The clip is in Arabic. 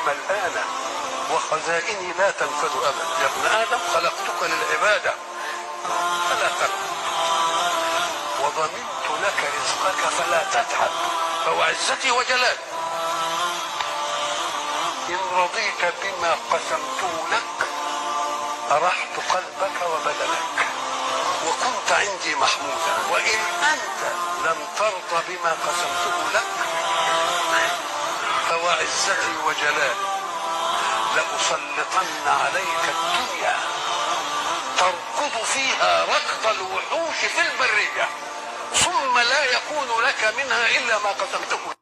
ملآنة وخزائني لا تنفد أبدا. يا ابن آدم خلقتك للعبادة فلا تلعب، وضمنت لك رزقك فلا تتعب، فوعزتي وجلالي إن رضيت بما قسمته لك أرحت قلبك وبدنك وكنت عندي محمودا، وإن أنت لم ترضى بما قسمته لك فوعزتي وجلالي لأسلطن عليك الدنيا تركض فيها ركض الوحوش في البرية ثم لا يكون لك منها إلا ما قسمته.